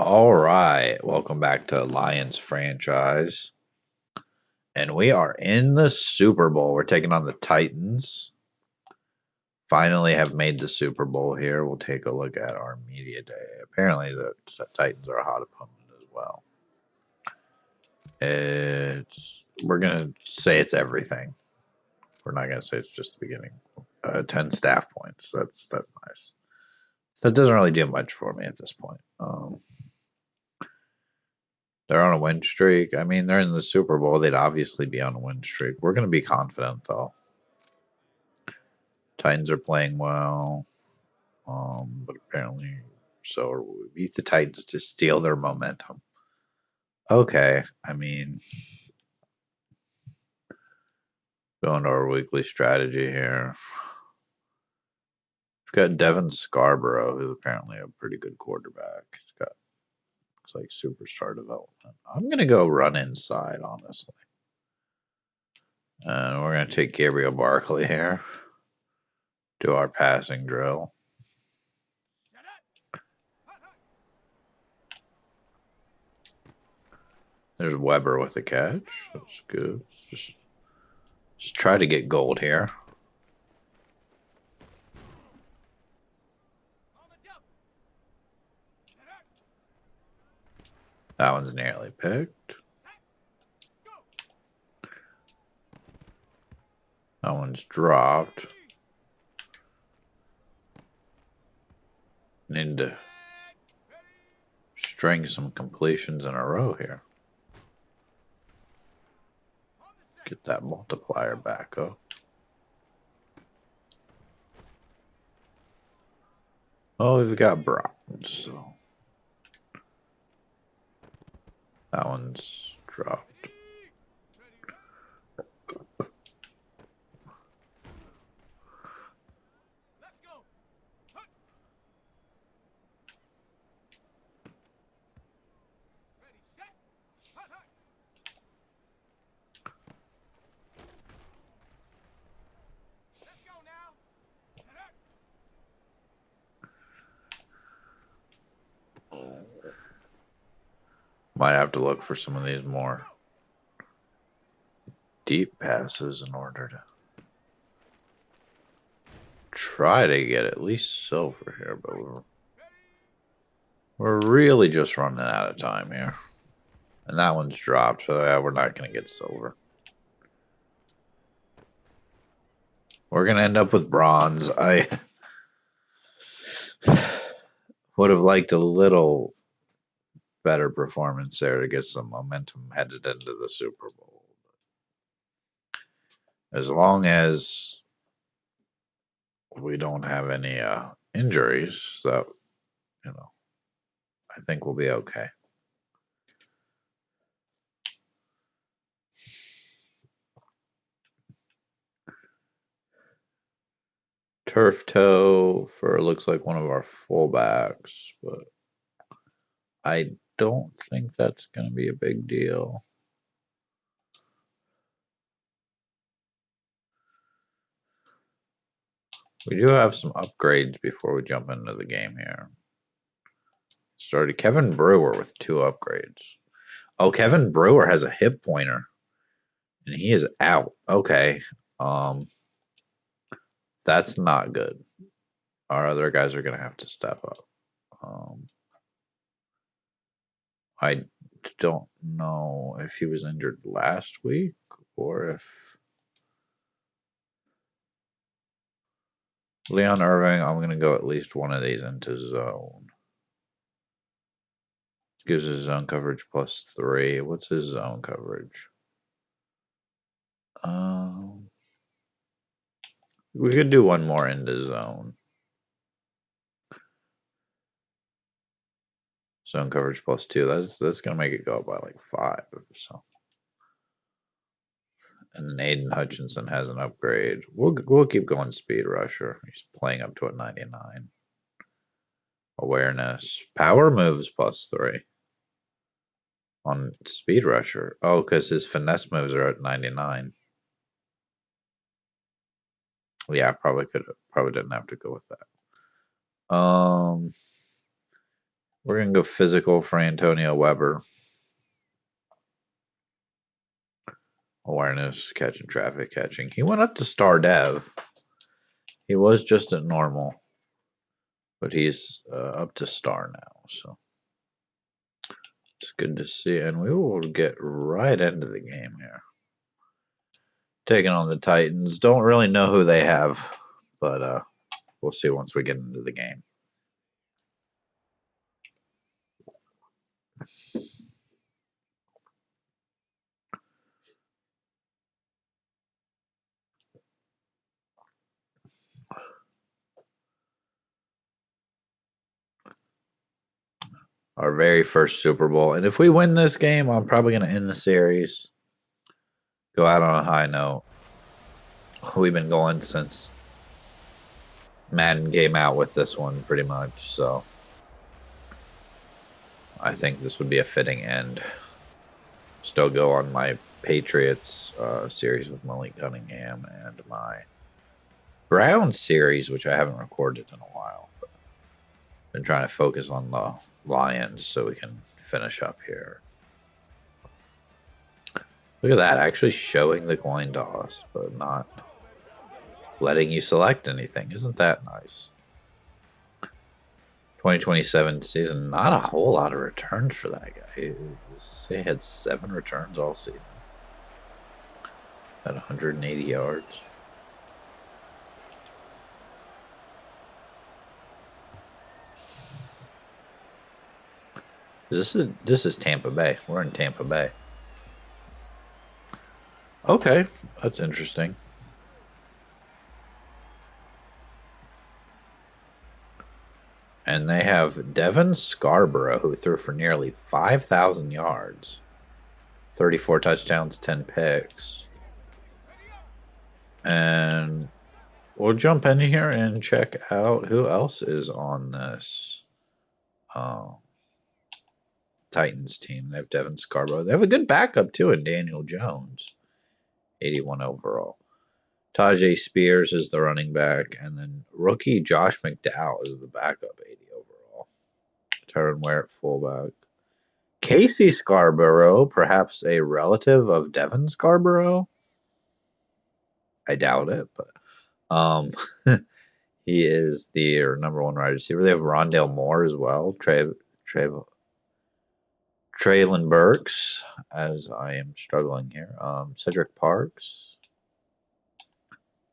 All right, welcome back to Lions franchise. And we are in the Super Bowl. We're taking on the Titans. Finally have made the Super Bowl here. We'll take a look at our media day. Apparently the Titans are a hot opponent as well. We're going to say it's everything. We're not going to say it's just the beginning. 10 staff points. That's nice. That doesn't really do much for me at this point. They're on a win streak. I mean, they're in the Super Bowl. They'd obviously be on a win streak. We're going to be confident, though. Titans are playing well. But apparently, so we beat the Titans to steal their momentum. Okay, I mean, going to our weekly strategy here. We've got Devin Scarborough, who's apparently a pretty good quarterback. He's got looks like superstar development. I'm going to go run inside, honestly. And we're going to take Gabriel Barkley here. Do our passing drill. There's Weber with a catch. That's good. Just try to get gold here. That one's nearly picked. That one's dropped. Need to string some completions in a row here. Get that multiplier back up. Oh, we've got bronze, so that one's dropped. Might have to look for some of these more deep passes in order to try to get at least silver here, but we're really just running out of time here. And that one's dropped, so yeah, we're not going to get silver. We're going to end up with bronze. I would have liked a little better performance there to get some momentum headed into the Super Bowl. As long as we don't have any injuries, that I think we'll be okay. Turf toe for looks like one of our fullbacks, but I don't think that's going to be a big deal. We do have some upgrades before we jump into the game here. Started Kevin Brewer with 2 upgrades. Oh, Kevin Brewer has a hip pointer, and he is out. Okay, that's not good. Our other guys are going to have to step up. I don't know if he was injured last week or if Leon Irving, I'm going to go at least one of these into zone. Gives his zone coverage +3. What's his zone coverage? We could do one more into zone. Zone coverage +2. That's going to make it go up by like 5. So. And then Aiden Hutchinson has an upgrade. We'll keep going speed rusher. He's playing up to a 99. Awareness. Power moves +3. On speed rusher. Oh, because his finesse moves are at 99. Yeah, probably didn't have to go with that. We're going to go physical for Antonio Weber. Awareness, catching traffic, catching. He went up to star dev. He was just at normal, but he's up to star now, so it's good to see. And we will get right into the game here. Taking on the Titans. Don't really know who they have, but we'll see once we get into the game. Our very first Super Bowl. And if we win this game, I'm probably going to end the series. Go out on a high note. We've been going since Madden came out with this one pretty much, so I think this would be a fitting end. Still go on my Patriots series with Malik Cunningham and my Browns series, which I haven't recorded in a while. But been trying to focus on the Lions so we can finish up here. Look at that, actually showing the coin toss, but not letting you select anything. Isn't that nice? 2027 season, not a whole lot of returns for that guy. He had 7 returns all season at 180 yards. This is Tampa Bay. We're in Tampa Bay. Okay, that's interesting. And they have Devin Scarborough, who threw for nearly 5,000 yards, 34 touchdowns, 10 picks. And we'll jump in here and check out who else is on this Titans team. They have Devin Scarborough. They have a good backup, too, in Daniel Jones, 81 overall. Tajay Spears is the running back, and then rookie Josh McDowell is the backup, 80 overall. Tyron Ware at fullback. Casey Scarborough, perhaps a relative of Devin Scarborough. I doubt it, but he is the number 1 wide receiver. They have Rondale Moore as well. Traylon Burks, as I am struggling here. Cedric Parks.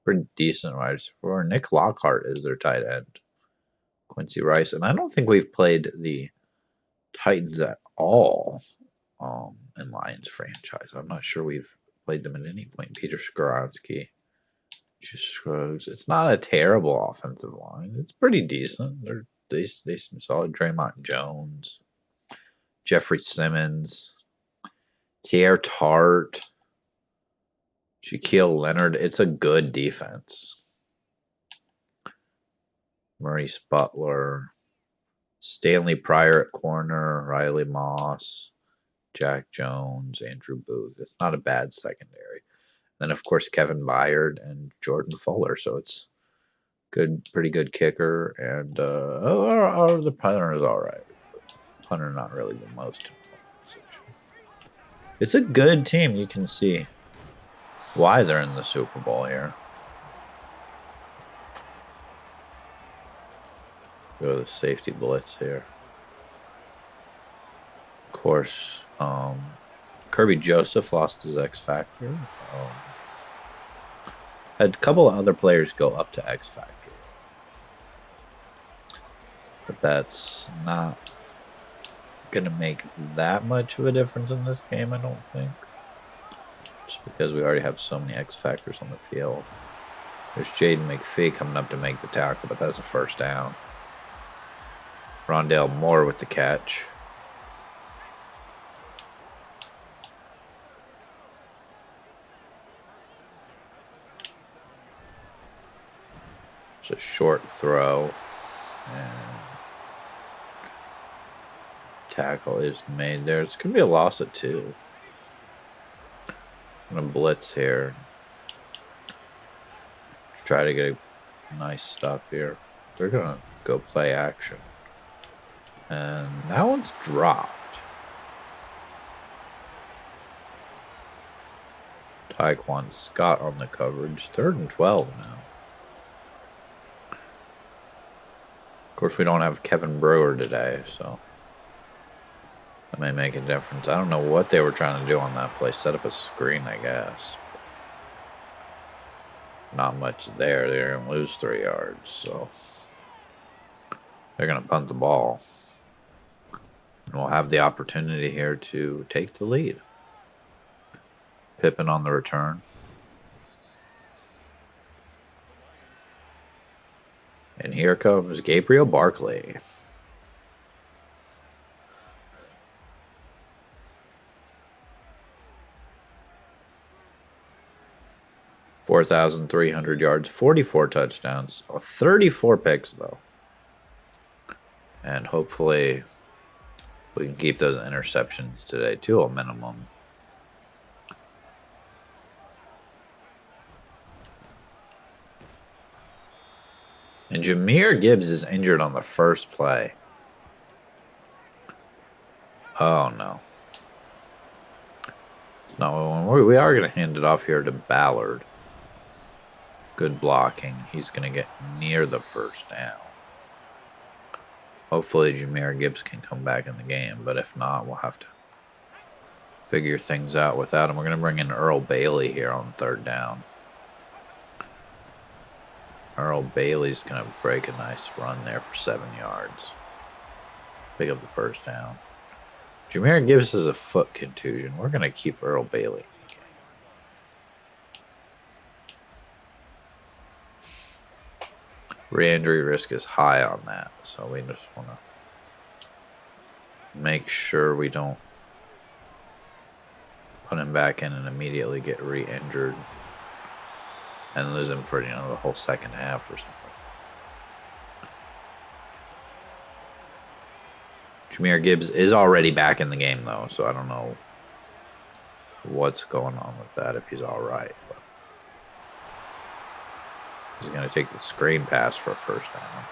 Pretty decent wide receiver. Nick Lockhart is their tight end. Quincy Rice. And I don't think we've played the Titans at all in Lions franchise. I'm not sure we've played them at any point. Peter Skoronski. Just Scruggs. It's not a terrible offensive line. It's pretty decent. They seem solid. Draymond Jones. Jeffrey Simmons. Tier Tart. Shaquille Leonard. It's a good defense. Maurice Butler. Stanley Pryor at corner. Riley Moss. Jack Jones. Andrew Booth. It's not a bad secondary. Then, of course, Kevin Byard and Jordan Fuller. So it's good, pretty good kicker. And the punter is all right. Punter not really the most important position. It's a good team. You can see why they're in the Super Bowl here. Go to the safety blitz here. Of course, Kirby Joseph lost his X Factor. Had a couple of other players go up to X Factor. But that's not going to make that much of a difference in this game, I don't think. Just because we already have so many X Factors on the field. There's Jaden McPhee coming up to make the tackle, but that's a first down. Rondale Moore with the catch. It's a short throw. And tackle is made there. It's going to be a loss of 2. I'm going to blitz here. Try to get a nice stop here. They're going to go play action. And that one's dropped. Tyquan Scott on the coverage. 3rd and 12 now. Of course, we don't have Kevin Brewer today, so that may make a difference. I don't know what they were trying to do on that play. Set up a screen, I guess. Not much there. They're going to lose 3 yards, so they're going to punt the ball. And we'll have the opportunity here to take the lead. Pippen on the return. And here comes Gabriel Barkley. (4,300 yards, 44 touchdowns, 34 picks, though. And hopefully we can keep those interceptions today to a minimum. And Jahmyr Gibbs is injured on the first play. Oh, no. It's not what we want. We are going to hand it off here to Ballard. Good blocking. He's going to get near the first down. Hopefully Jahmyr Gibbs can come back in the game, but if not, we'll have to figure things out without him. We're going to bring in Earl Bailey here on 3rd down. Earl Bailey's going to break a nice run there for 7 yards. Pick up the first down. Jahmyr Gibbs has a foot contusion. We're going to keep Earl Bailey. Re-injury risk is high on that, so we just want to make sure we don't put him back in and immediately get re-injured and lose him for, the whole second half or something. Jahmyr Gibbs is already back in the game, though, so I don't know what's going on with that, if he's all right. But he's going to take the screen pass for a first down.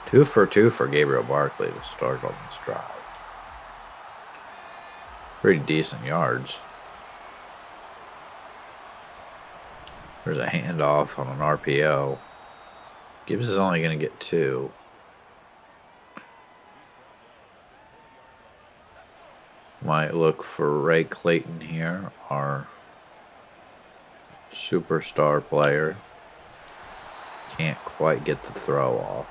2 for 2 for Gabriel Barkley to start on this drive. Pretty decent yards. There's a handoff on an RPO. Gibbs is only going to get 2. Might look for Ray Clayton here, our superstar player. Can't quite get the throw off.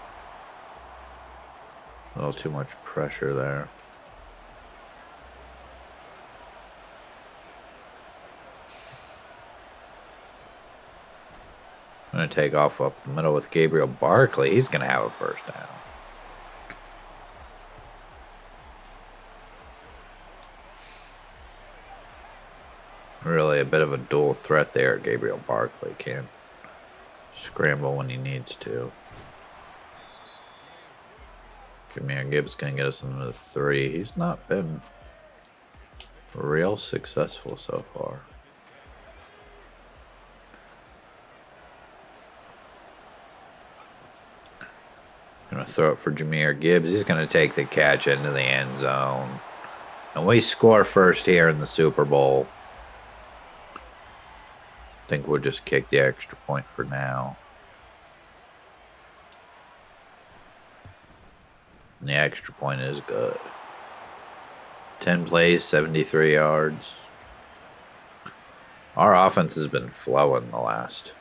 A little too much pressure there. I'm going to take off up the middle with Gabriel Barkley. He's going to have a first down. Really a bit of a dual threat there. Gabriel Barkley can scramble when he needs to. Jahmyr Gibbs going to get us into the 3. He's not been real successful so far. Going to throw it for Jahmyr Gibbs. He's going to take the catch into the end zone. And we score first here in the Super Bowl. I think we'll just kick the extra point for now. And the extra point is good. 10 plays, 73 yards. Our offense has been flowing the last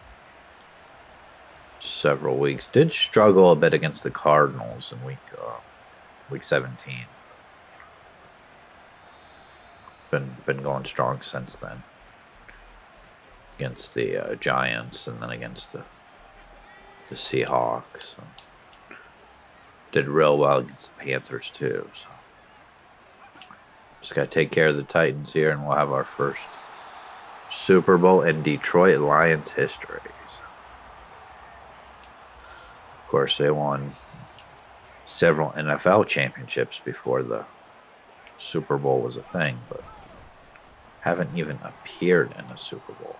several weeks. Did struggle a bit against the Cardinals in week 17. Been going strong since then. Against the Giants and then against the Seahawks. So. Did real well against the Panthers too. So. Just got to take care of the Titans here, and we'll have our first Super Bowl in Detroit Lions history. So. Of course, they won several NFL championships before the Super Bowl was a thing, but haven't even appeared in a Super Bowl.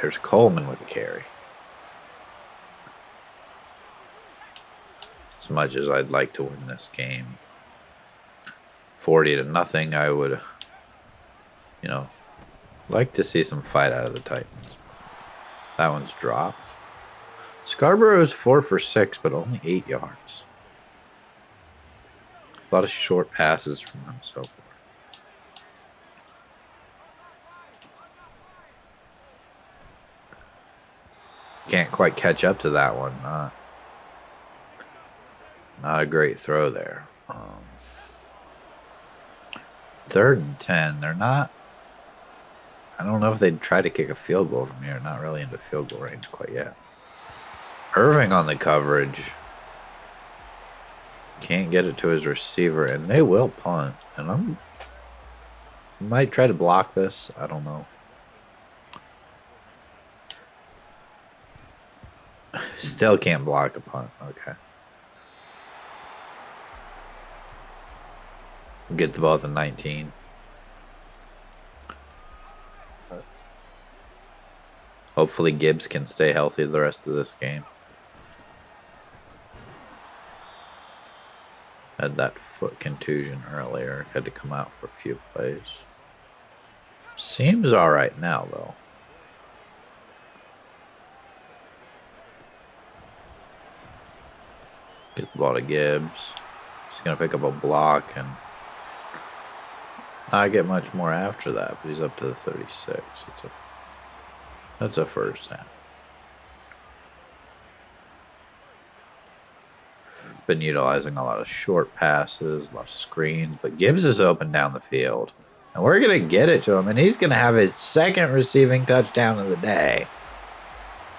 There's Coleman with a carry. As much as I'd like to win this game 40-0, I would, like to see some fight out of the Titans. That one's dropped. Scarborough is 4 for 6, but only 8 yards. A lot of short passes from him so far. Can't quite catch up to that one. Not a great throw there. 3rd and 10. They're not. I don't know if they'd try to kick a field goal from here. Not really into field goal range quite yet. Irving on the coverage. Can't get it to his receiver, and they will punt. And might try to block this. I don't know. Still can't block a punt. Okay. Get the ball at the 19. Hopefully Gibbs can stay healthy the rest of this game. Had that foot contusion earlier. Had to come out for a few plays. Seems all right now, though. Get the ball to Gibbs. He's going to pick up a block and not get much more after that, but he's up to the 36. That's a first down. Been utilizing a lot of short passes, a lot of screens, but Gibbs is open down the field. And we're going to get it to him, and he's going to have his second receiving touchdown of the day.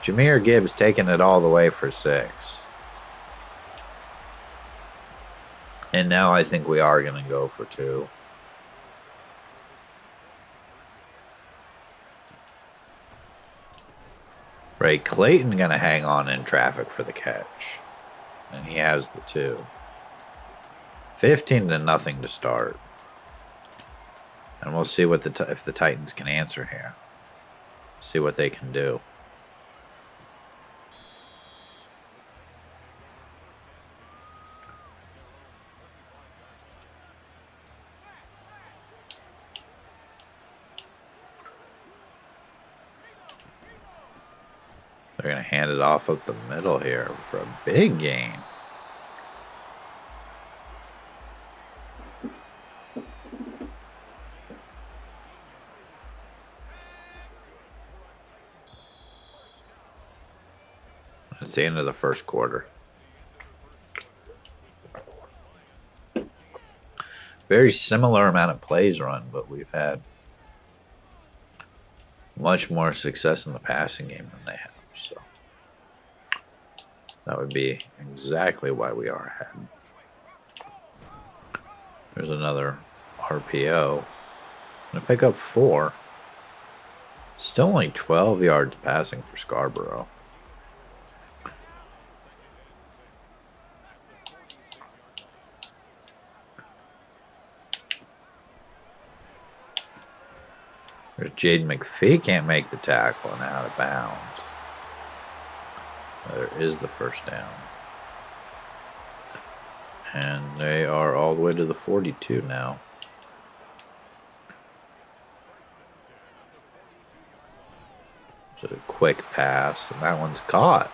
Jahmyr Gibbs taking it all the way for 6. And now I think we are going to go for 2. Ray Clayton going to hang on in traffic for the catch. And he has the 2. 15-0 to start. And we'll see what if the Titans can answer here. See what they can do. They're going to hand it off up the middle here for a big gain. It's the end of the first quarter. Very similar amount of plays run, but we've had much more success in the passing game than they have. So that would be exactly why we are ahead. There's another RPO. Gonna pick up 4. Still only 12 yards passing for Scarborough. There's Jaden McPhee, can't make the tackle and out of bounds. There is the first down. And they are all the way to the 42 now. It's a quick pass, and that one's caught.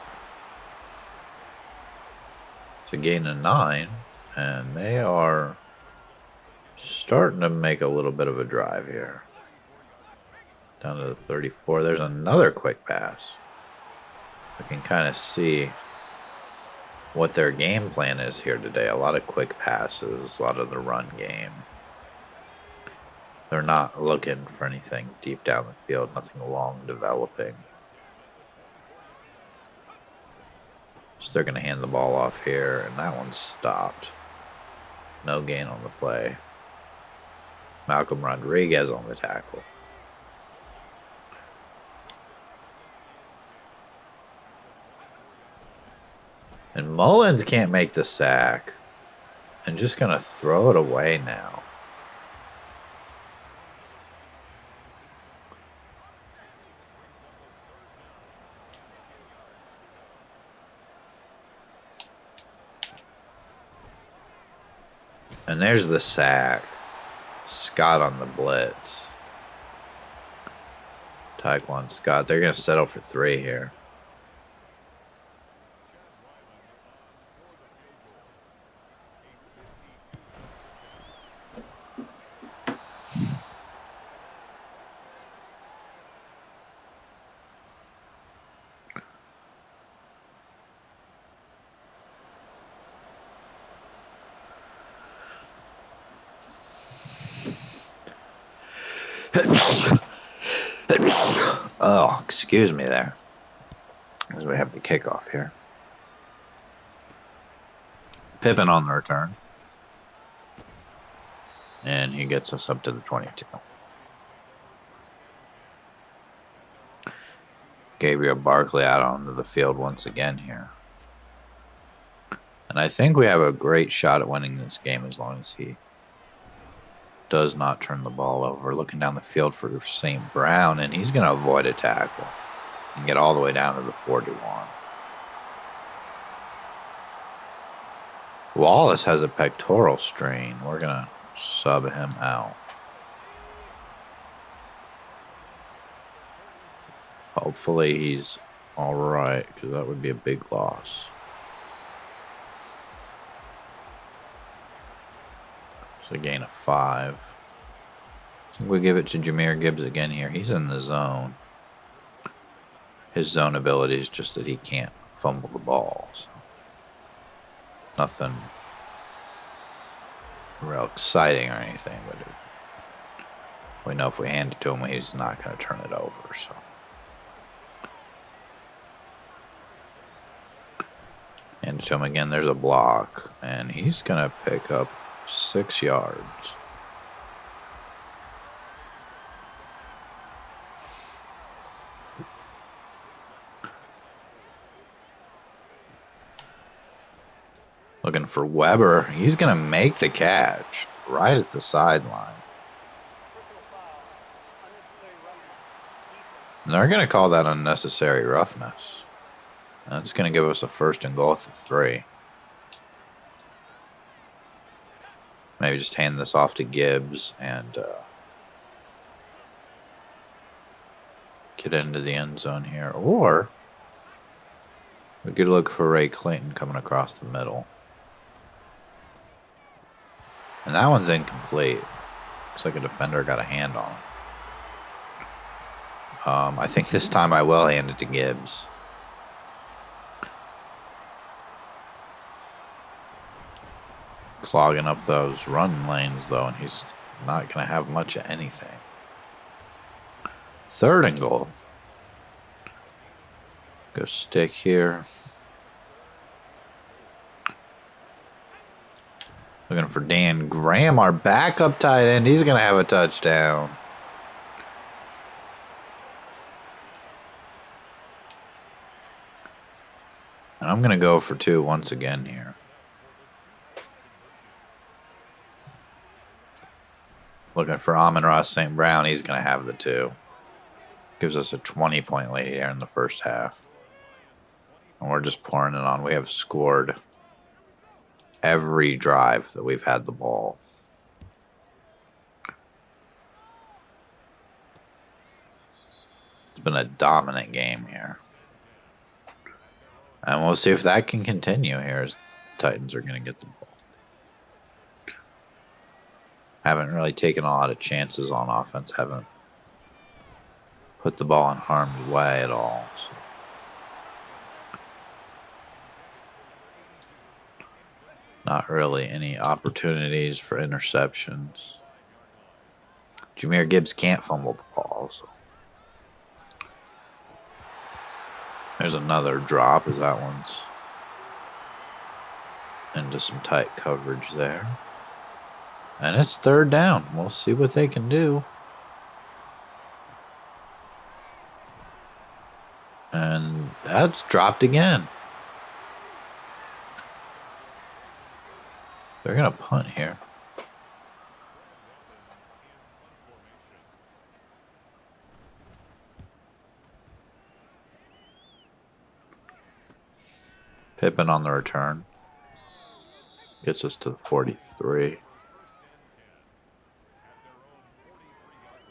It's a gain of 9, and they are starting to make a little bit of a drive here. Down to the 34. There's another quick pass. I can kind of see what their game plan is here today. A lot of quick passes, a lot of the run game. They're not looking for anything deep down the field, nothing long developing. So they're going to hand the ball off here, and that one's stopped. No gain on the play. Malcolm Rodriguez on the tackle. And Mullins can't make the sack. And just going to throw it away now. And there's the sack. Scott on the blitz. Taekwon Scott. They're going to settle for 3 here. Oh, excuse me there. As we have the kickoff here. Pippen on the return. And he gets us up to the 22. Gabriel Barkley out onto the field once again here. And I think we have a great shot at winning this game as long as he does not turn the ball over. Looking down the field for St. Brown, and he's going to avoid a tackle and get all the way down to the 41. Wallace has a pectoral strain. We're going to sub him out. Hopefully he's all right, because that would be a big loss. So a gain of 5. We give it to Jahmyr Gibbs again here. He's in the zone. His zone ability is just that he can't fumble the ball. So nothing real exciting or anything, but we know if we hand it to him, he's not going to turn it over. So hand it to him again. There's a block, and he's going to pick up 6 yards. Looking for Weber. He's going to make the catch right at the sideline. And they're going to call that unnecessary roughness. That's going to give us a 1st and goal at the 3. Maybe just hand this off to Gibbs and get into the end zone here. Or we could look for Ray Clayton coming across the middle. And that one's incomplete. Looks like a defender got a hand on it. I think this time I will hand it to Gibbs. Clogging up those run lanes, though, and he's not going to have much of anything. 3rd and goal. Go stick here. Looking for Dan Graham, our backup tight end. He's going to have a touchdown. And I'm going to go for 2 once again here. Looking for Amon-Ra St. Brown. He's going to have the 2. Gives us a 20-point lead here in the first half. And we're just pouring it on. We have scored every drive that we've had the ball. It's been a dominant game here. And we'll see if that can continue here as the Titans are going to get the ball. Haven't really taken a lot of chances on offense. Haven't put the ball in harm's way at all. So. Not really any opportunities for interceptions. Jahmyr Gibbs can't fumble the ball. So. There's another drop as that one's into some tight coverage there. And it's 3rd down. We'll see what they can do. And that's dropped again. They're going to punt here. Pippen on the return. Gets us to the 43.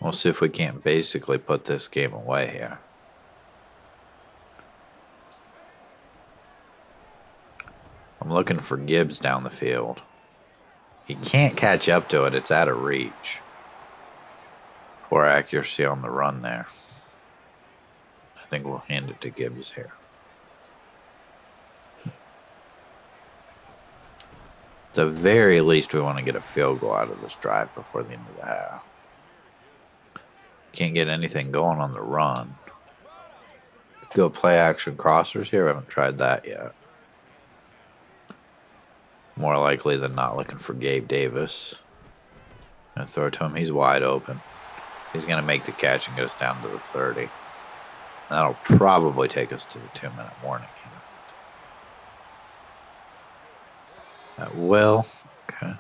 We'll see if we can't basically put this game away here. I'm looking for Gibbs down the field. He can't catch up to it. It's out of reach. Poor accuracy on the run there. I think we'll hand it to Gibbs here. At the very least, we want to get a field goal out of this drive before the end of the half. Can't get anything going on the run. Go play action crossers here. We haven't tried that yet. More likely than not looking for Gabe Davis. Gonna throw it to him. He's wide open. He's going to make the catch and get us down to the 30. That'll probably take us to the 2-minute warning here. That will. Okay.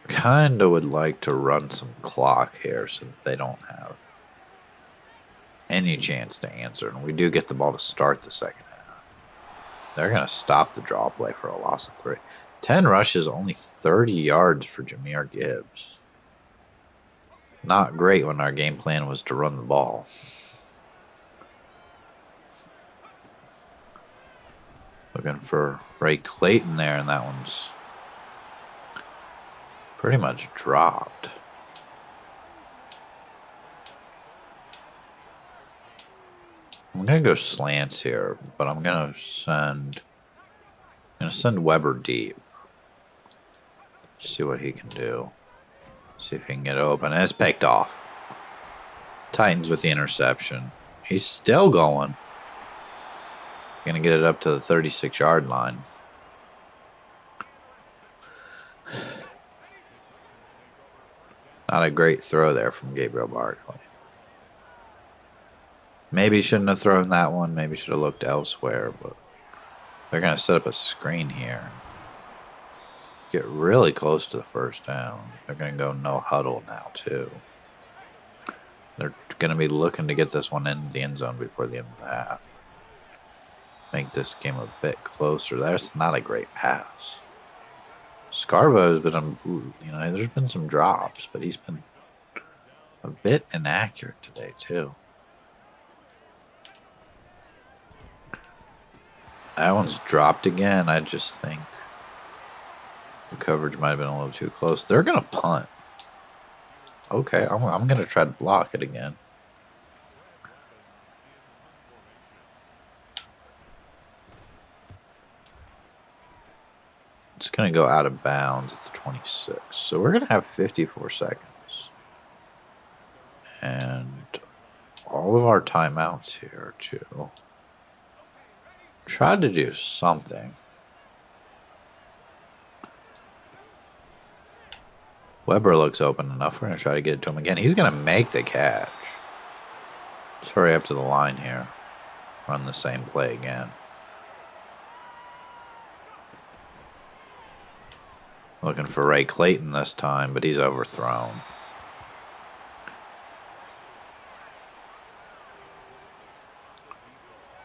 Kind of would like to run some clock here so that they don't have any chance to answer. And we do get the ball to start the second half. They're going to stop the draw play for a loss of 3. 10 rushes, only 30 yards for Jahmyr Gibbs. Not great when our game plan was to run the ball. Looking for Ray Clayton there, and that one's pretty much dropped. I'm going to go slants here, but I'm going to send Weber deep. See what he can do. See if he can get it open. And it's picked off. Titans with the interception. He's still going. Going to get it up to the 36-yard line. Not a great throw there from Gabriel Barkley. Maybe shouldn't have thrown that one. Maybe should have looked elsewhere. But they're going to set up a screen here. Get really close to the first down. They're going to go no huddle now, too. They're going to be looking to get this one into the end zone before the end of the half. Make this game a bit closer. That's not a great pass. Scarbo's been, there's been some drops, but he's been a bit inaccurate today, too. That one's dropped again. I just think the coverage might have been a little too close. They're going to punt. Okay, I'm going to try to block it again. It's going to go out of bounds at the 26. So we're going to have 54 seconds. And all of our timeouts here, too. Try to do something. Weber looks open enough. We're going to try to get it to him again. He's going to make the catch. Let's hurry up to the line here. Run the same play again. Looking for Ray Clayton this time, but he's overthrown.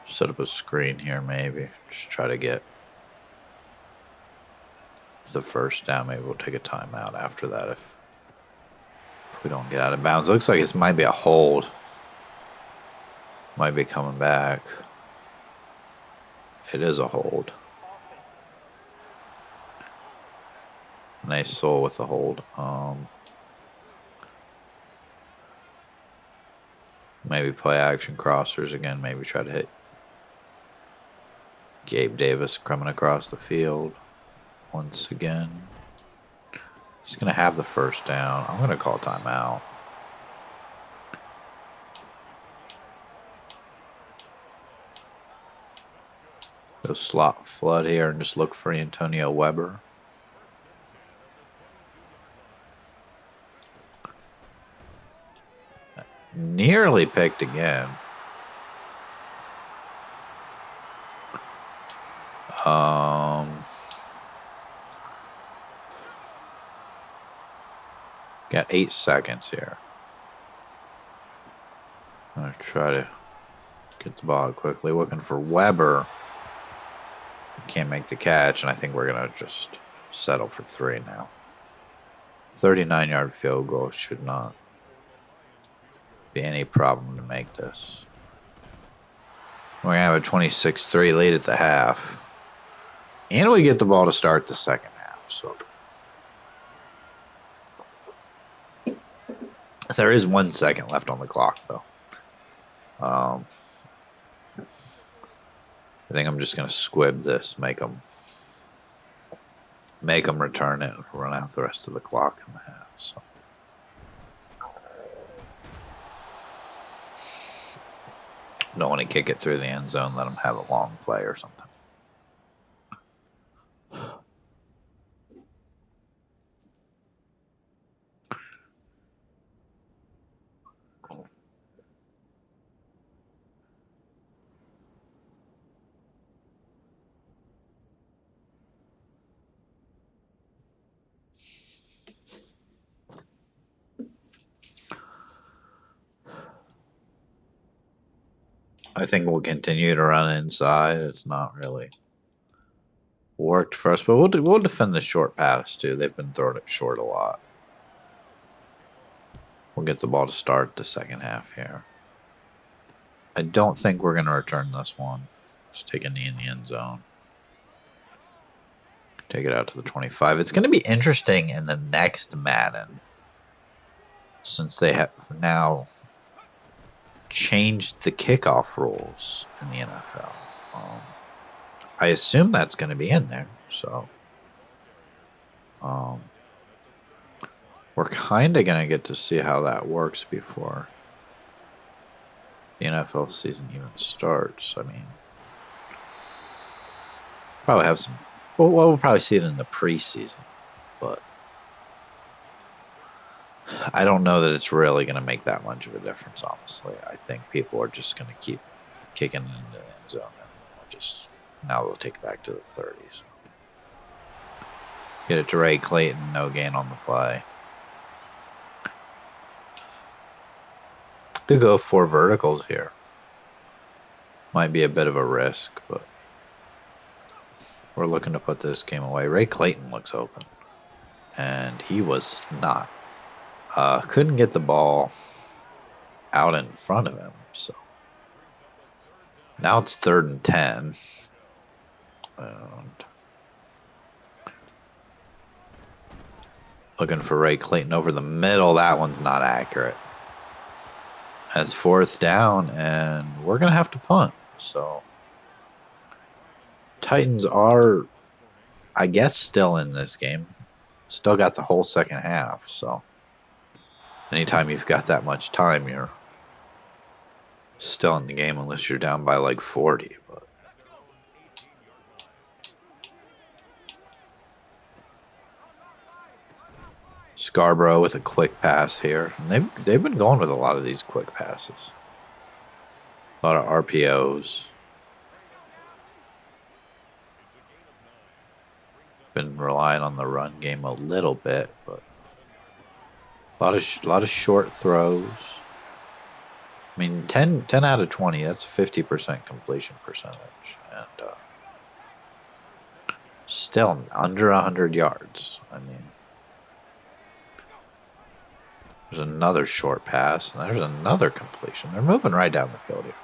Set up a screen here, maybe. Just try to get the first down. Maybe we'll take a timeout after that if we don't get out of bounds. Looks like it might be a hold. Might be coming back. It is a hold. Nice soul with the hold. Maybe play action crossers again. Maybe try to hit Gabe Davis coming across the field once again. He's going to have the first down. I'm going to call timeout. Go slot flood here and just look for Antonio Weber. Nearly picked again. Got 8 seconds here. I'm going to try to get the ball quickly. Looking for Weber. Can't make the catch, and I think we're going to just settle for 3 now. 39-yard field goal should not be any problem to make this. We're going to have a 26-3 lead at the half. And we get the ball to start the second half. So there is 1 second left on the clock, though. I think I'm just going to squib this, make them return it, and run out the rest of the clock in the half. So. Don't want to kick it through the end zone, let them have a long play or something. I think we'll continue to run inside. It's not really worked for us, but we'll defend the short pass too. They've been throwing it short a lot. We'll get the ball to start the second half here. I don't think we're going to return this one. Just take a knee in the end zone. Take it out to the 25. It's going to be interesting in the next Madden, since they have now changed the kickoff rules in the NFL. I assume that's going to be in there, so we're kind of going to get to see how that works before the NFL season even starts. I mean, probably have some. Well, we'll probably see it in the preseason, but I don't know that it's really going to make that much of a difference, honestly. I think people are just going to keep kicking into the end zone, and now they'll take it back to the 30s. Get it to Ray Clayton, no gain on the play. Could go 4 verticals here. Might be a bit of a risk, but we're looking to put this game away. Ray Clayton looks open, and he was not. Couldn't get the ball out in front of him, so now it's 3rd and 10. And looking for Ray Clayton over the middle. That one's not accurate. That's 4th down, and we're going to have to punt. So Titans are, I guess, still in this game. Still got the whole second half. So anytime you've got that much time, you're still in the game unless you're down by like 40. But Scarborough with a quick pass here. And they've been going with a lot of these quick passes. A lot of RPOs. Been relying on the run game a little bit, but a lot of short throws. I mean, 10 out of 20, that's 50% completion percentage. And still under 100 yards. I mean, there's another short pass, and there's another completion. They're moving right down the field here.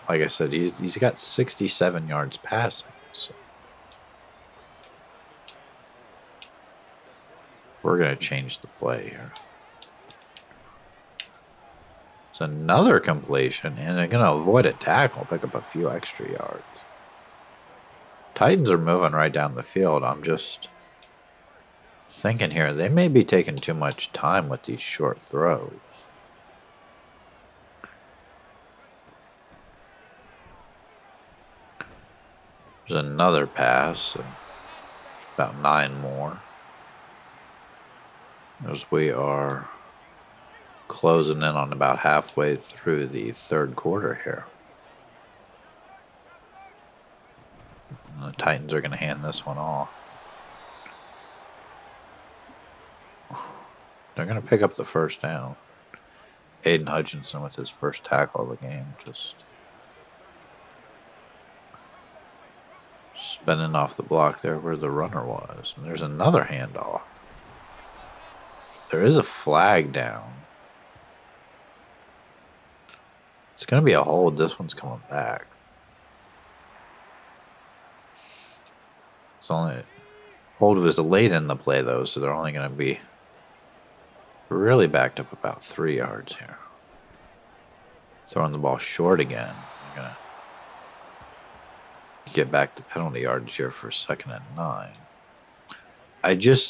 Like I said, he's got 67 yards passing. So we're going to change the play here. It's another completion, and they're going to avoid a tackle, pick up a few extra yards. Titans are moving right down the field. I'm just thinking here, they may be taking too much time with these short throws. There's another pass, and about 9 more. As we are closing in on about halfway through the 3rd quarter here. And the Titans are going to hand this one off. They're going to pick up the 1st down. Aiden Hutchinson with his first tackle of the game, just spinning off the block there where the runner was. And there's another handoff. There is a flag down. It's going to be a hold. This one's coming back. It's only hold was late in the play though, so they're only going to be really backed up about 3 yards here. Throwing the ball short again. They're going to get back to penalty yards here for 2nd and 9.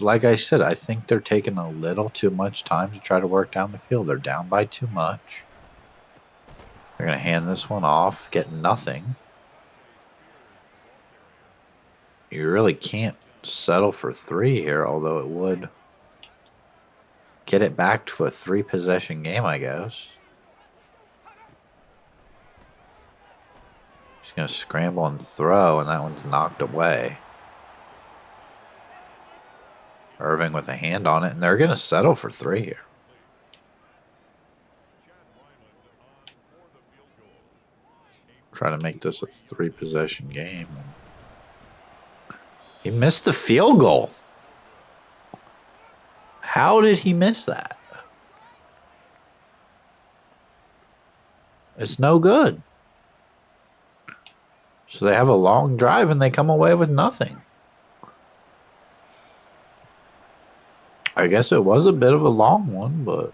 Like I said, I think they're taking a little too much time to try to work down the field. They're down by too much. They're going to hand this one off, get nothing. You really can't settle for 3 here, although it would get it back to a 3-possession game, I guess. He's going to scramble and throw, and that one's knocked away. Irving with a hand on it, and they're going to settle for 3 here. Try to make this a 3-possession game. He missed the field goal. How did he miss that? It's no good. So they have a long drive and they come away with nothing. I guess it was a bit of a long one, but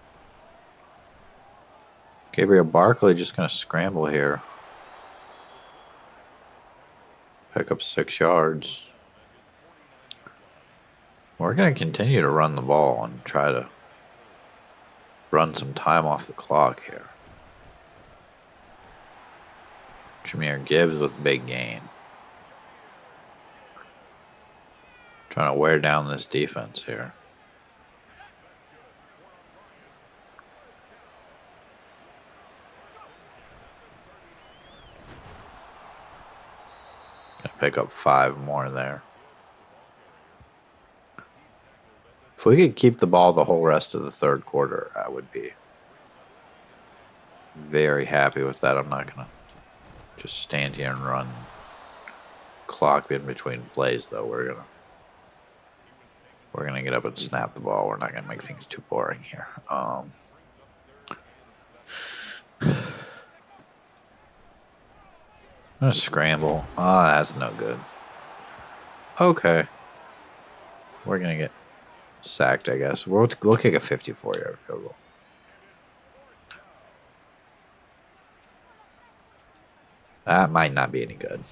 Gabriel Barkley just going to scramble here. Pick up 6 yards. We're going to continue to run the ball and try to run some time off the clock here. Jameer Gibbs with a big gain. Trying to wear down this defense here. Gonna pick up 5 more there. If we could keep the ball the whole rest of the 3rd quarter, I would be very happy with that. I'm not going to just stand here and run clock in between plays, though. We're gonna get up and snap the ball. We're not gonna make things too boring here. I'm gonna scramble. That's no good. Okay, we're gonna get sacked, I guess. We'll kick a 54-yard field goal. That might not be any good.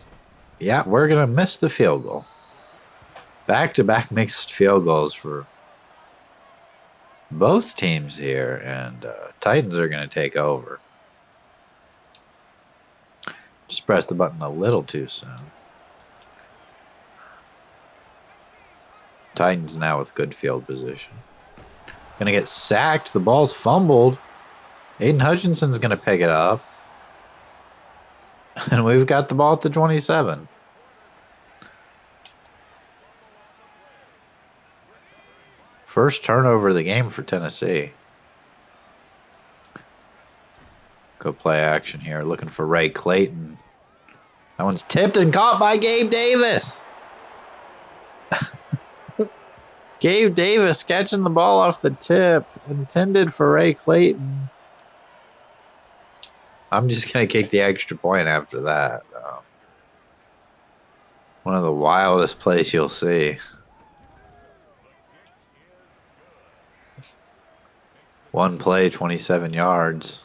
Yeah, we're gonna miss the field goal. Back-to-back mixed field goals for both teams here, and Titans are going to take over. Just pressed the button a little too soon. Titans now with good field position. Going to get sacked. The ball's fumbled. Aiden Hutchinson's going to pick it up. And we've got the ball at the 27. First turnover of the game for Tennessee. Go play action here. Looking for Ray Clayton. That one's tipped and caught by Gabe Davis. Gabe Davis catching the ball off the tip. Intended for Ray Clayton. I'm just going to kick the extra point after that. One of the wildest plays you'll see. One play, 27 yards.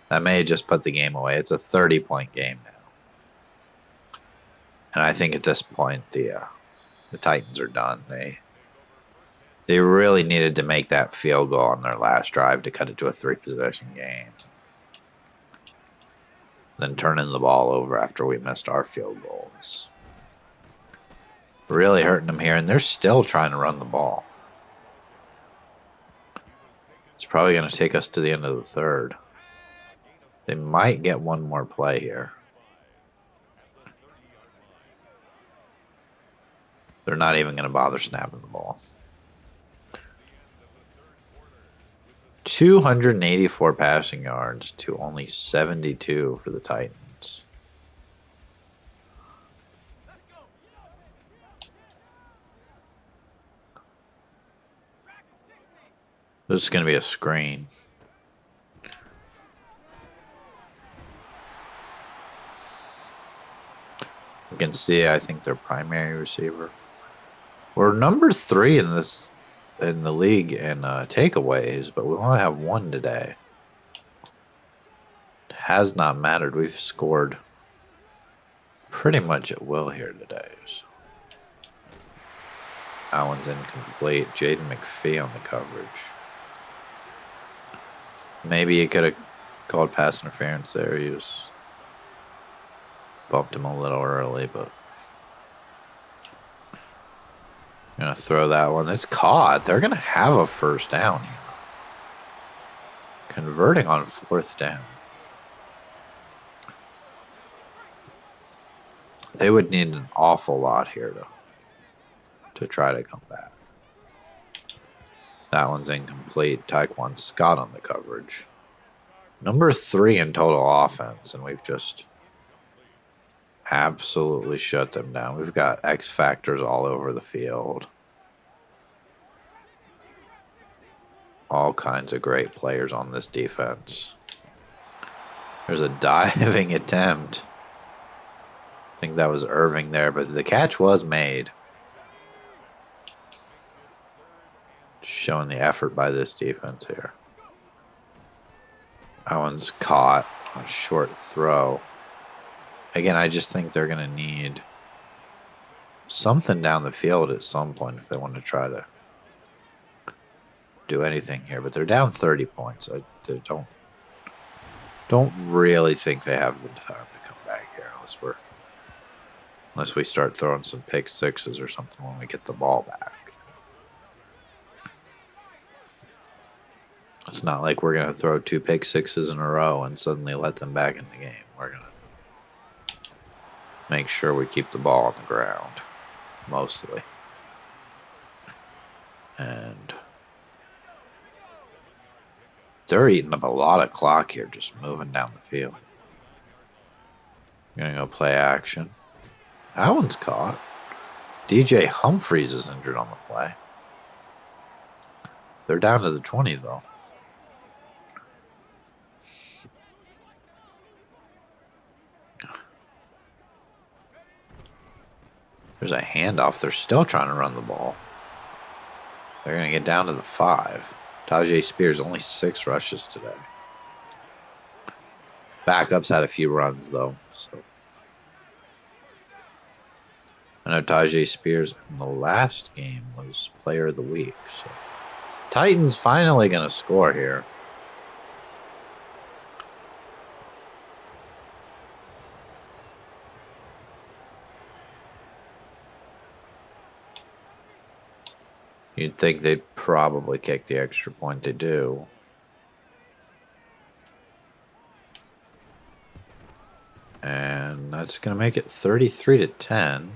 That may just put the game away. It's a 30-point game now. And I think at this point, the Titans are done. They really needed to make that field goal on their last drive to cut it to a 3-possession game. Then turning the ball over after we missed our field goals. Really hurting them here, and they're still trying to run the ball. It's probably going to take us to the end of the 3rd. They might get one more play here. They're not even going to bother snapping the ball. 284 passing yards to only 72 for the Titans. This is going to be a screen. You can see, I think, their primary receiver. We're number 3 in the league in takeaways, but we only have 1 today. It has not mattered. We've scored pretty much at will here today. So. That one's incomplete. Jaden McPhee on the coverage. Maybe he could have called pass interference there. He was bumped him a little early, but gonna throw that one. It's caught. They're gonna have a first down here. Converting on 4th down. They would need an awful lot here to try to come back. That one's incomplete. Tyquan Scott on the coverage. Number 3 in total offense, and we've just absolutely shut them down. We've got X factors all over the field. All kinds of great players on this defense. There's a diving attempt. I think that was Irving there, but the catch was made. Showing the effort by this defense here. That one's caught on a short throw. Again, I just think they're going to need something down the field at some point if they want to try to do anything here. But they're down 30 points. They don't really think they have the time to come back here unless we start throwing some pick sixes or something when we get the ball back. It's not like we're going to throw 2 pick sixes in a row and suddenly let them back in the game. We're going to make sure we keep the ball on the ground, mostly. And they're eating up a lot of clock here, just moving down the field. We're going to go play action. That one's caught. DJ Humphries is injured on the play. They're down to the 20, though. There's a handoff. They're still trying to run the ball. They're going to get down to the 5. Tajay Spears, only 6 rushes today. Backups had a few runs, though. So I know Tajay Spears in the last game was player of the week. So Titans finally going to score here. You'd think they'd probably kick the extra point. They do. And that's going to make it 33-10.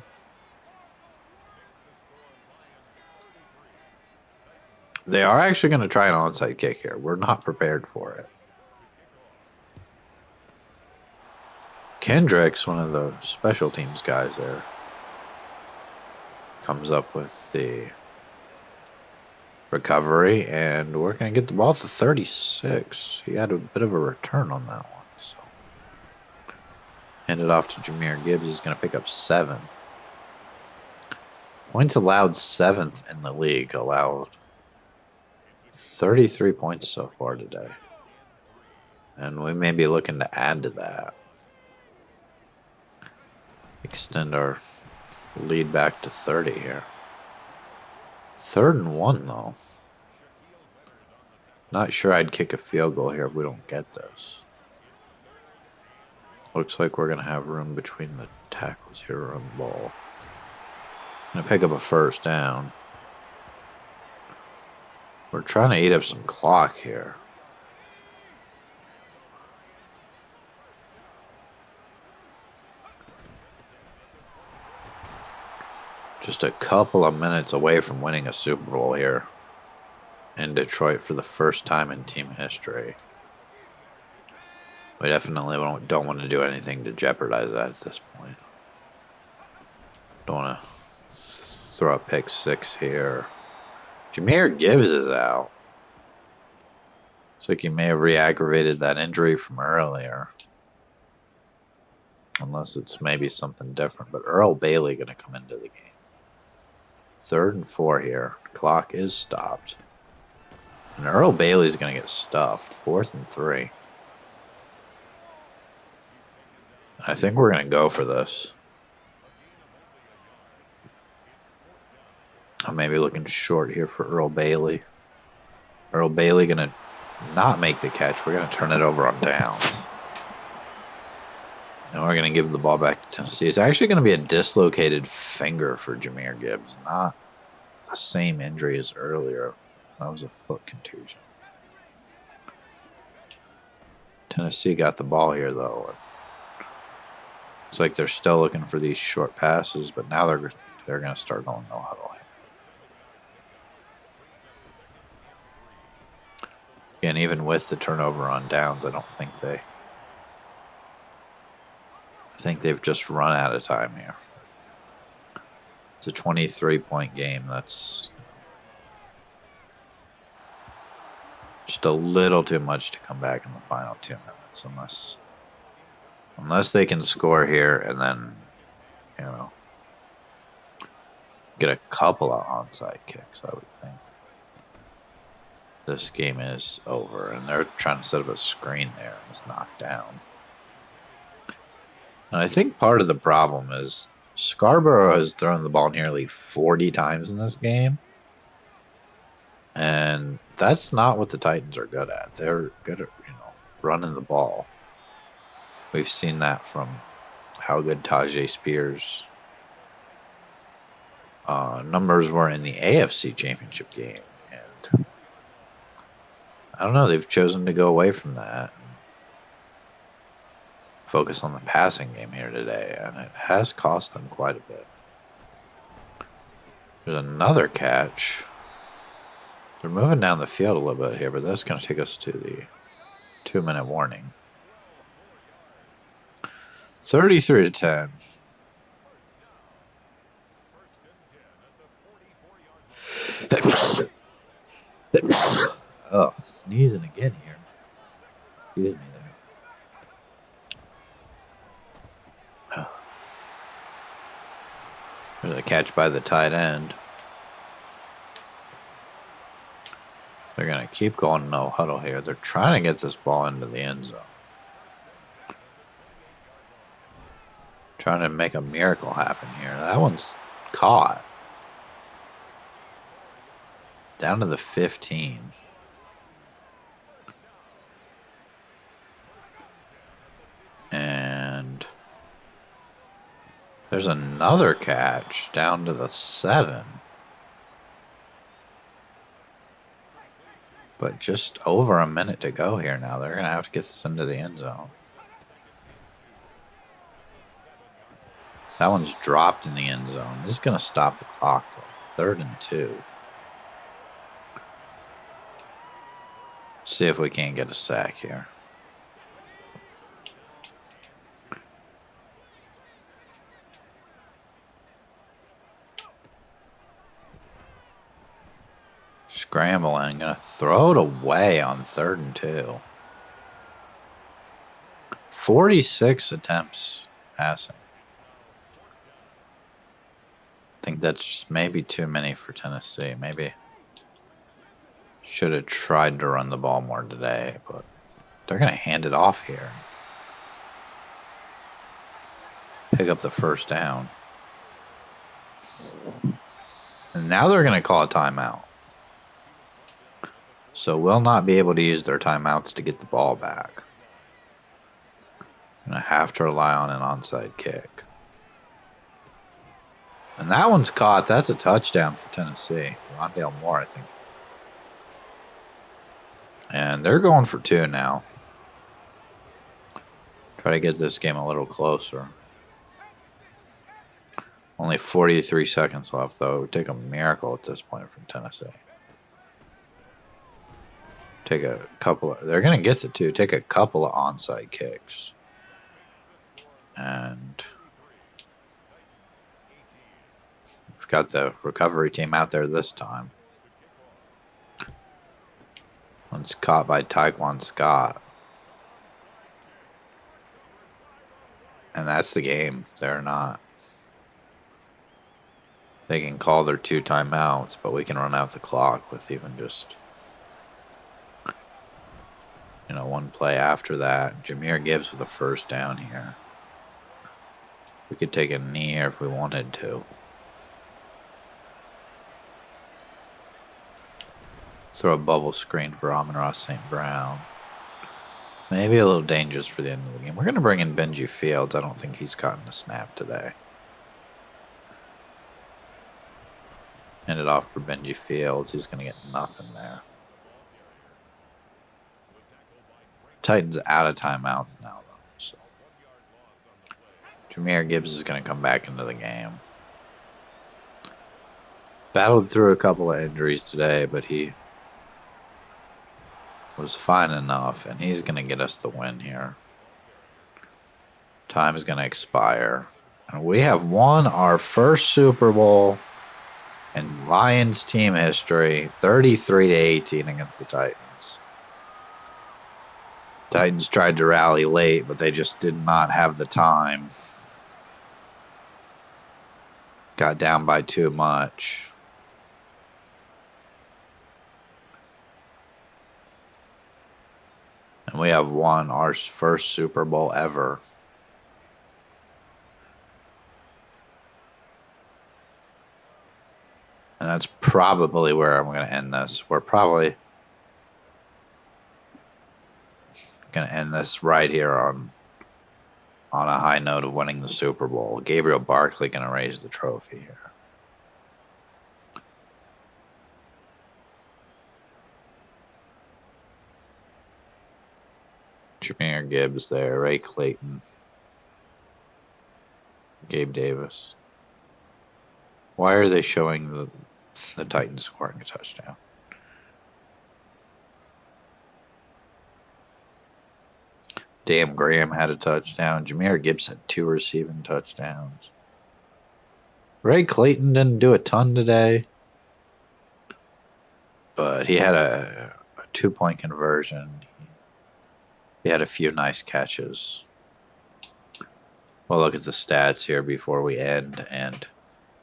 They are actually going to try an onside kick here. We're not prepared for it. Kendrick's one of the special teams guys there. Comes up with the recovery, and we're going to get the ball to 36. He had a bit of a return on that one. So hand it off to Jahmyr Gibbs. He's going to pick up 7. Points allowed 7th in the league. Allowed 33 points so far today. And we may be looking to add to that. Extend our lead back to 30 here. 3rd and 1, though. Not sure I'd kick a field goal here if we don't get this. Looks like we're going to have room between the tackles here on the ball. Going to pick up a first down. We're trying to eat up some clock here. Just a couple of minutes away from winning a Super Bowl here in Detroit for the first time in team history. We definitely don't want to do anything to jeopardize that at this point. Don't want to throw a pick 6 here. Jahmyr Gibbs is out. Looks like he may have re-aggravated that injury from earlier. Unless it's maybe something different. But Earl Bailey going to come into the game. 3rd and 4 here. Clock is stopped. And Earl Bailey's going to get stuffed. 4th and 3. I think we're going to go for this. I'm maybe looking short here for Earl Bailey. Earl Bailey going to not make the catch. We're going to turn it over on downs. And we're going to give the ball back to Tennessee. It's actually going to be a dislocated finger for Jahmyr Gibbs. Not the same injury as earlier. That was a foot contusion. Tennessee got the ball here, though. It's like they're still looking for these short passes, but now they're going to start going no huddle. And even with the turnover on downs, I think they've just run out of time here. It's a 23-point game. That's just a little too much to come back in the final 2 minutes, unless they can score here and then, get a couple of onside kicks, I would think. This game is over, and they're trying to set up a screen there, and it's knocked down. And I think part of the problem is Scarborough has thrown the ball nearly 40 times in this game, and that's not what the Titans are good at. They're good at, running the ball. We've seen that from how good Tajay Spears' numbers were in the AFC Championship game. And I don't know, they've chosen to go away from that and focus on the passing game here today, and it has cost them quite a bit. There's another catch. They're moving down the field a little bit here, but that's going to take us to the 2-minute warning. 33-10. Oh, sneezing again here. Excuse me there. There's a catch by the tight end. They're going to keep going no huddle here. They're trying to get this ball into the end zone. Trying to make a miracle happen here. That one's caught. Down to the 15. And there's another catch down to the 7. But just over a minute to go here now. They're going to have to get this into the end zone. That one's dropped in the end zone. This is going to stop the clock, though. 3rd and 2. See if we can't get a sack here. Scrambling. Going to throw it away on 3rd and 2. 46 attempts passing. I think that's just maybe too many for Tennessee. Maybe should have tried to run the ball more today, but they're going to hand it off here. Pick up the first down. And now they're going to call a timeout. So we'll not be able to use their timeouts to get the ball back. Going to have to rely on an onside kick. And that one's caught. That's a touchdown for Tennessee. Rondale Moore, I think. And they're going for 2 now. Try to get this game a little closer. Only 43 seconds left, though. It would take a miracle at this point from Tennessee. Take a couple of... They're going to get the 2. Take a couple of onside kicks. And... we've got the recovery team out there this time. one's caught by Taekwon Scott. And that's the game. They're not. They can call their 2 timeouts, but we can run out the clock with even just, 1 play after that. Jahmyr Gibbs with a first down here. We could take a knee here if we wanted to. Throw a bubble screen for Amon-Ra St. Brown. Maybe a little dangerous for the end of the game. We're going to bring in Benji Fields. I don't think he's gotten a snap today. Hand it off for Benji Fields. He's going to get nothing there. Titans out of timeouts now, though. So. Jahmyr Gibbs is going to come back into the game. Battled through a couple of injuries today, but he was fine enough, and he's going to get us the win here. Time is going to expire. And we have won our first Super Bowl in Lions team history, 33-18 against the Titans. Titans tried to rally late, but they just did not have the time. Got down by too much. And we have won our first Super Bowl ever. And that's probably where I'm going to end this. We're probably going to end this right here on a high note of winning the Super Bowl. Gabriel Barkley going to raise the trophy here. Jahmyr Gibbs there, Ray Clayton, Gabe Davis. Why are they showing the Titans scoring a touchdown? Damn, Graham had a touchdown. Jahmyr Gibbs had 2 receiving touchdowns. Ray Clayton didn't do a ton today, but he had a 2-point conversion. He had a few nice catches. We'll look at the stats here before we end, and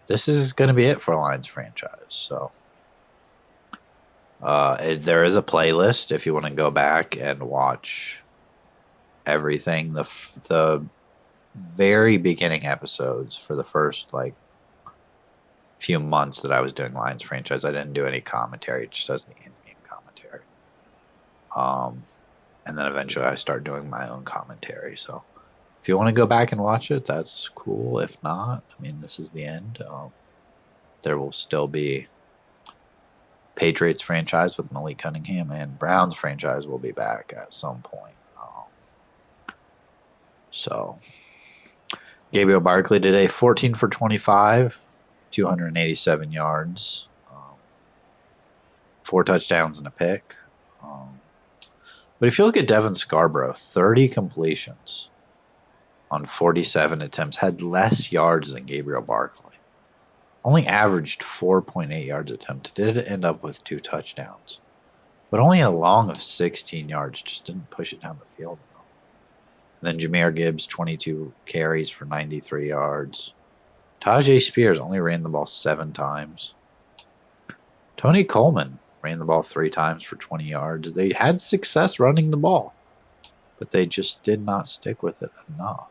this is going to be it for Lions franchise. So there is a playlist if you want to go back and watch everything. The very beginning episodes for the first few months that I was doing Lions franchise, I didn't do any commentary. It just says the in-game commentary. And then eventually I start doing my own commentary. So if you want to go back and watch it, that's cool. If not, this is the end. There will still be Patriots franchise with Malik Cunningham, and Browns franchise will be back at some point. So Gabriel Barkley today, 14 for 25, 287 yards, 4 touchdowns and a pick. But if you look at Devin Scarborough, 30 completions on 47 attempts, had less yards than Gabriel Barkley. Only averaged 4.8 yards attempt. Did end up with 2 touchdowns, but only a long of 16 yards. Just didn't push it down the field. And then Jahmyr Gibbs, 22 carries for 93 yards. Tajay Spears only ran the ball 7 times. Tony Coleman ran the ball 3 times for 20 yards. They had success running the ball, but they just did not stick with it enough.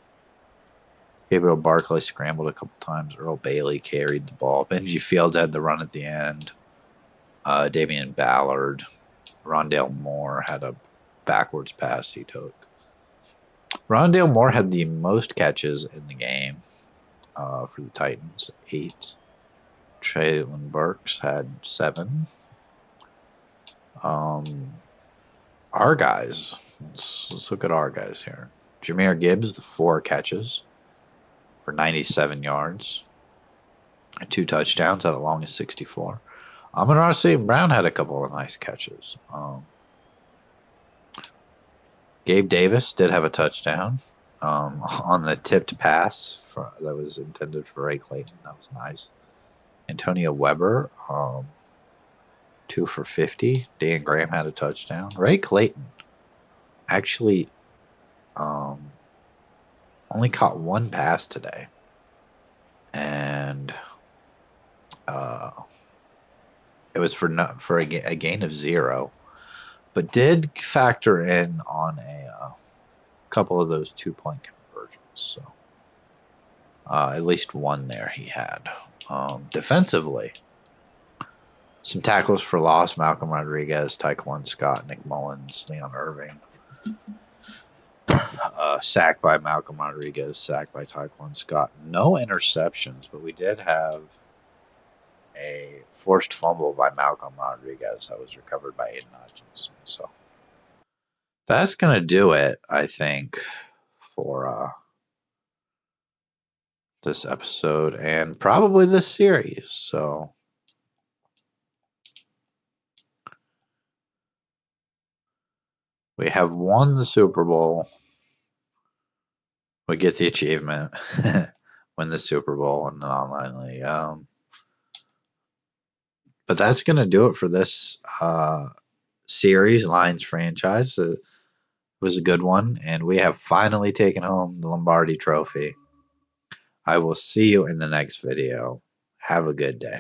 Gabriel Barkley scrambled a couple times. Earl Bailey carried the ball. Benji Fields had the run at the end. Damian Ballard. Rondale Moore had a backwards pass he took. Rondale Moore had the most catches in the game for the Titans, 8. Traylon Burks had 7. Our guys. Let's look at our guys here. Jahmyr Gibbs, the 4 catches for 97 yards. 2 touchdowns at a long as 64. Amon-Ra St. Brown had a couple of nice catches. Gabe Davis did have a touchdown on the tipped pass that was intended for Ray Clayton. That was nice. Antonio Weber 2 for 50. Dan Graham had a touchdown. Ray Clayton actually only caught one pass today. And it was for a gain of 0. But did factor in on a couple of those 2-point conversions. So at least one there he had. Defensively, some tackles for loss: Malcolm Rodriguez, Tyquan Scott, Nick Mullins, Leon Irving. Sacked by Malcolm Rodriguez, sacked by Tyquan Scott. No interceptions, but we did have a forced fumble by Malcolm Rodriguez that was recovered by Aiden Hutchinson. So that's going to do it, I think, for this episode and probably this series. So we have won the Super Bowl. We get the achievement, win the Super Bowl in an online league. But that's going to do it for this series, Lions franchise. It was a good one, and we have finally taken home the Lombardi Trophy. I will see you in the next video. Have a good day.